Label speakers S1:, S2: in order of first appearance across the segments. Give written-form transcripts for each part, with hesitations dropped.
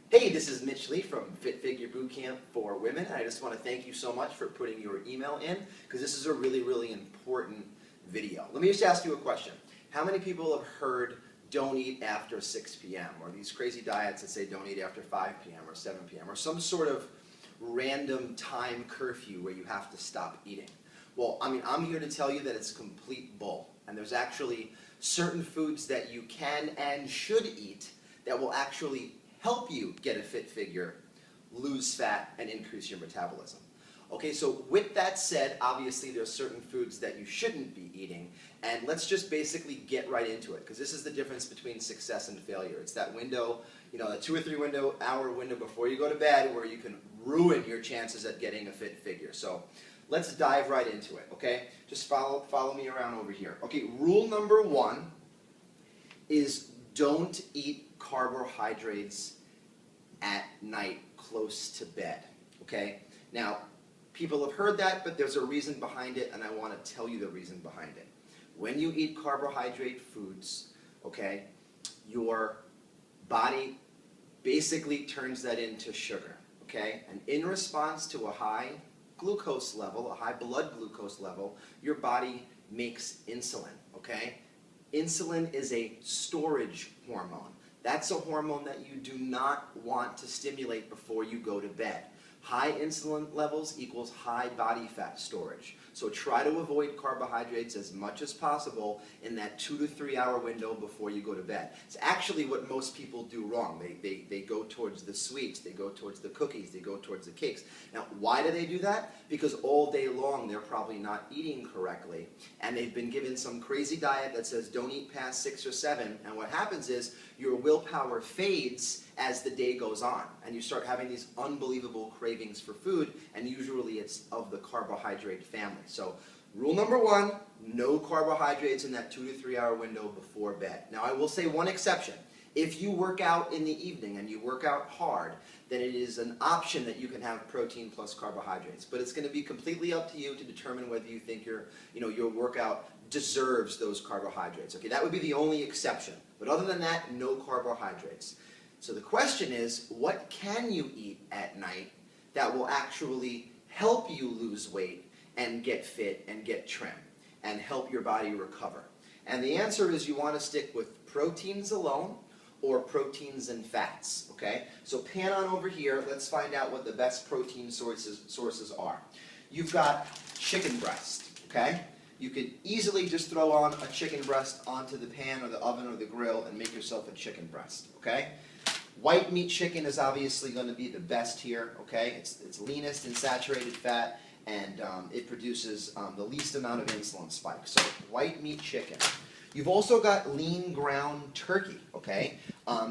S1: Hey, this is Mitch Lee from Fit Figure Bootcamp for Women, and I just want to thank you so much for putting your email in, because this is a really important video. Let me just ask you a question. How many people have heard don't eat after 6 p.m. or these crazy diets that say don't eat after 5 p.m. or 7 p.m. or some sort of random time curfew where you have to stop eating? Well, I'm here to tell you that it's complete bull, and there's actually certain foods that you can and should eat that will actually help you get a fit figure, lose fat, and increase your metabolism. Okay, so with that said, obviously there's certain foods that you shouldn't be eating, and let's just basically get right into it, because this is the difference between success and failure. It's that window, that 2 or 3 hour window before you go to bed where you can ruin your chances at getting a fit figure. So let's dive right into it, okay? Just follow me around over here. Okay, rule number 1 is don't eat carbohydrates at night close to bed, okay? Now, people have heard that, but there's a reason behind it, and I want to tell you the reason behind it. When you eat carbohydrate foods, okay, your body basically turns that into sugar, okay? And in response to a high glucose level, a high blood glucose level, your body makes insulin, okay? Insulin is a storage hormone. That's a hormone that you do not want to stimulate before you go to bed. High insulin levels equals high body fat storage. So try to avoid carbohydrates as much as possible in that 2 to 3 hour window before you go to bed. It's actually what most people do wrong. They go towards the sweets, they go towards the cookies, they go towards the cakes. Now, why do they do that? Because all day long they're probably not eating correctly, and they've been given some crazy diet that says don't eat past 6 or 7, and what happens is your willpower fades as the day goes on, and you start having these unbelievable cravings for food, and usually it's of the carbohydrate family. So rule number 1, no carbohydrates in that 2 to 3 hour window before bed. Now I will say one exception. If you work out in the evening and you work out hard, then it is an option that you can have protein plus carbohydrates. But it's going to be completely up to you to determine whether you think your workout deserves those carbohydrates. Okay, that would be the only exception. But other than that, no carbohydrates. So the question is, what can you eat at night that will actually help you lose weight and get fit and get trim and help your body recover? And the answer is you want to stick with proteins alone or proteins and fats, okay? So pan on over here, let's find out what the best protein sources are. You've got chicken breast, okay? You could easily just throw on a chicken breast onto the pan or the oven or the grill and make yourself a chicken breast, okay? White meat chicken is obviously going to be the best here, okay? It's leanest in saturated fat, and it produces the least amount of insulin spikes. So white meat chicken. You've also got lean ground turkey, okay?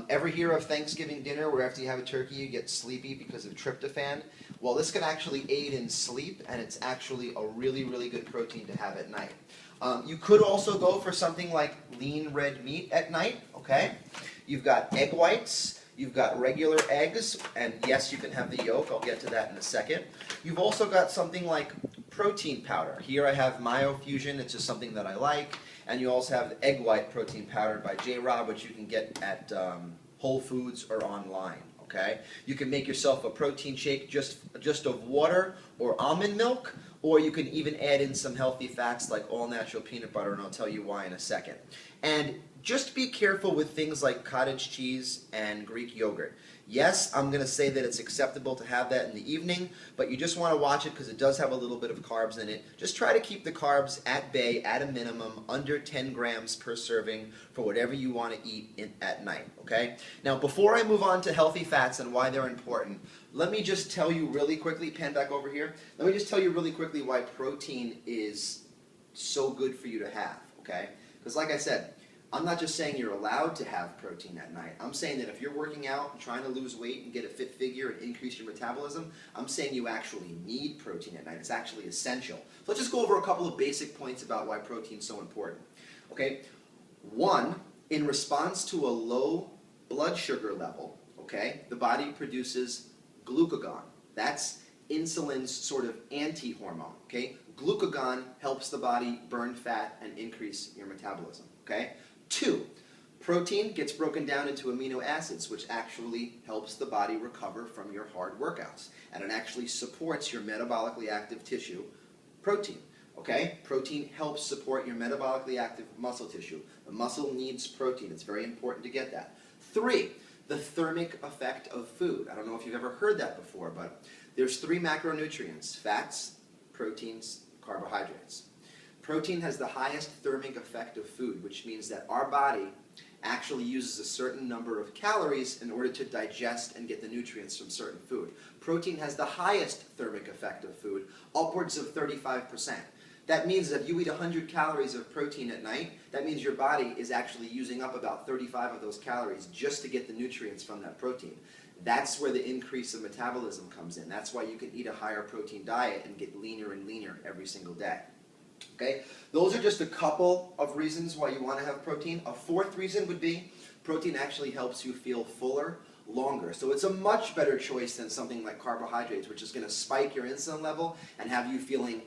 S1: Ever hear of Thanksgiving dinner where after you have a turkey you get sleepy because of tryptophan? Well, this can actually aid in sleep, and it's actually a really good protein to have at night. You could also go for something like lean red meat at night, okay? You've got egg whites. You've got regular eggs, and yes, you can have the yolk. I'll get to that in a second. You've also got something like protein powder. Here I have Myofusion. It's just something that I like. And you also have the egg white protein powder by J-Rob, which you can get at Whole Foods or online. Okay? You can make yourself a protein shake just of water or almond milk, or you can even add in some healthy fats like all-natural peanut butter, and I'll tell you why in a second. And just be careful with things like cottage cheese and Greek yogurt. Yes, I'm going to say that it's acceptable to have that in the evening, but you just want to watch it because it does have a little bit of carbs in it. Just try to keep the carbs at bay, at a minimum, under 10 grams per serving for whatever you want to eat at night, okay? Now, before I move on to healthy fats and why they're important, let me just tell you really quickly, pan back over here, let me just tell you really quickly why protein is so good for you to have, okay? Because like I said, I'm not just saying you're allowed to have protein at night. I'm saying that if you're working out and trying to lose weight and get a fit figure and increase your metabolism, I'm saying you actually need protein at night. It's actually essential. So let's just go over a couple of basic points about why protein is so important. Okay? 1, in response to a low blood sugar level, okay, the body produces glucagon. That's insulin's sort of anti-hormone, okay? Glucagon helps the body burn fat and increase your metabolism, okay? 2, Protein gets broken down into amino acids, which actually helps the body recover from your hard workouts. And it actually supports your metabolically active tissue, protein. Okay? Protein helps support your metabolically active muscle tissue. The muscle needs protein. It's very important to get that. 3, the thermic effect of food. I don't know if you've ever heard that before, but there's 3 macronutrients: fats, proteins, carbohydrates. Protein has the highest thermic effect of food, which means that our body actually uses a certain number of calories in order to digest and get the nutrients from certain food. Protein has the highest thermic effect of food, upwards of 35%. That means that if you eat 100 calories of protein at night, that means your body is actually using up about 35 of those calories just to get the nutrients from that protein. That's where the increase of metabolism comes in. That's why you can eat a higher protein diet and get leaner and leaner every single day. Okay? Those are just a couple of reasons why you want to have protein. A 4th reason would be protein actually helps you feel fuller longer. So it's a much better choice than something like carbohydrates, which is going to spike your insulin level and have you feeling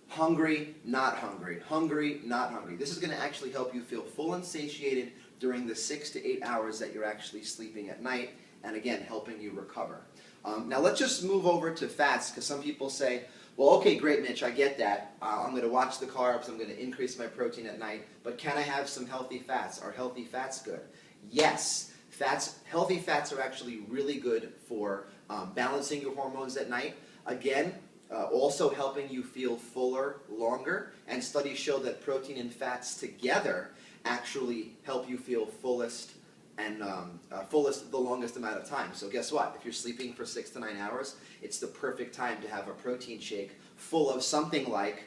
S1: hungry, not hungry, hungry, not hungry. This is going to actually help you feel full and satiated during the 6 to 8 hours that you're actually sleeping at night, and again, helping you recover. Now let's just move over to fats, because some people say, well, okay, great, Mitch, I get that. I'm going to watch the carbs, I'm going to increase my protein at night, but can I have some healthy fats? Are healthy fats good? Yes, healthy fats are actually really good for balancing your hormones at night. Again, also helping you feel fuller longer, and studies show that protein and fats together actually help you feel fullest and fullest the longest amount of time. So guess what? If you're sleeping for 6 to 9 hours, it's the perfect time to have a protein shake full of something like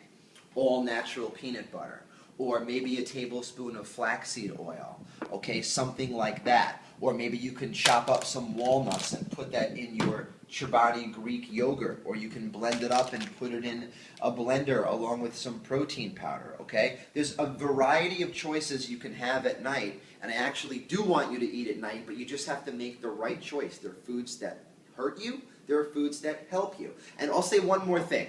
S1: all-natural peanut butter, or maybe a tablespoon of flaxseed oil, okay, something like that. Or maybe you can chop up some walnuts and put that in your Chobani Greek yogurt, or you can blend it up and put it in a blender along with some protein powder, okay? There's a variety of choices you can have at night, and I actually do want you to eat at night, but you just have to make the right choice. There are foods that hurt you, there are foods that help you. And I'll say one more thing.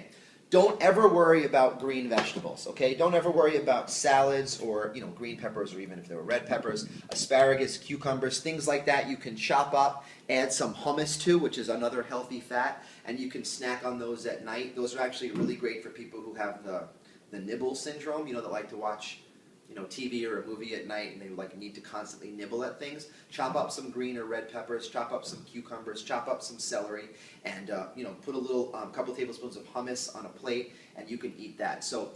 S1: Don't ever worry about green vegetables, okay? Don't ever worry about salads or, green peppers, or even if they were red peppers, asparagus, cucumbers, things like that you can chop up, add some hummus to, which is another healthy fat, and you can snack on those at night. Those are actually really great for people who have the nibble syndrome, that like to watch TV or a movie at night and they need to constantly nibble at things. Chop up some green or red peppers, chop up some cucumbers, chop up some celery, and put a little couple tablespoons of hummus on a plate, and you can eat that. So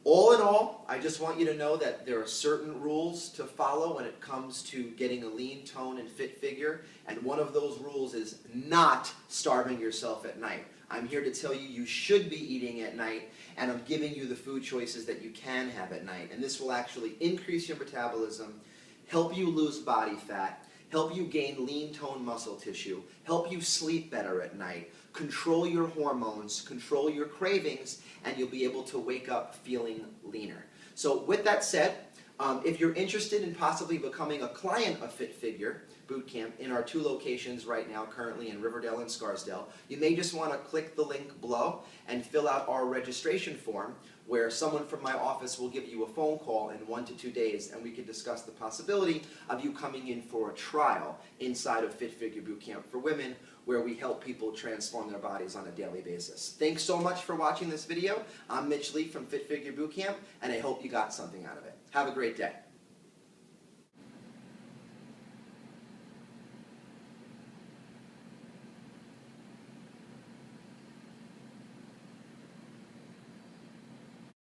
S1: all in all, I just want you to know that there are certain rules to follow when it comes to getting a lean, tone, and fit figure, and one of those rules is not starving yourself at night. I'm here to tell you you should be eating at night, and I'm giving you the food choices that you can have at night. And this will actually increase your metabolism, help you lose body fat, help you gain lean tone muscle tissue, help you sleep better at night, control your hormones, control your cravings, and you'll be able to wake up feeling leaner. So with that said, if you're interested in possibly becoming a client of Fit Figure Bootcamp in our 2 locations right now, currently in Riverdale and Scarsdale, you may just want to click the link below and fill out our registration form, where someone from my office will give you a phone call in 1 to 2 days, and we can discuss the possibility of you coming in for a trial inside of Fit Figure Bootcamp for Women, where we help people transform their bodies on a daily basis. Thanks so much for watching this video. I'm Mitch Lee from Fit Figure Bootcamp, and I hope you got something out of it. Have a great day.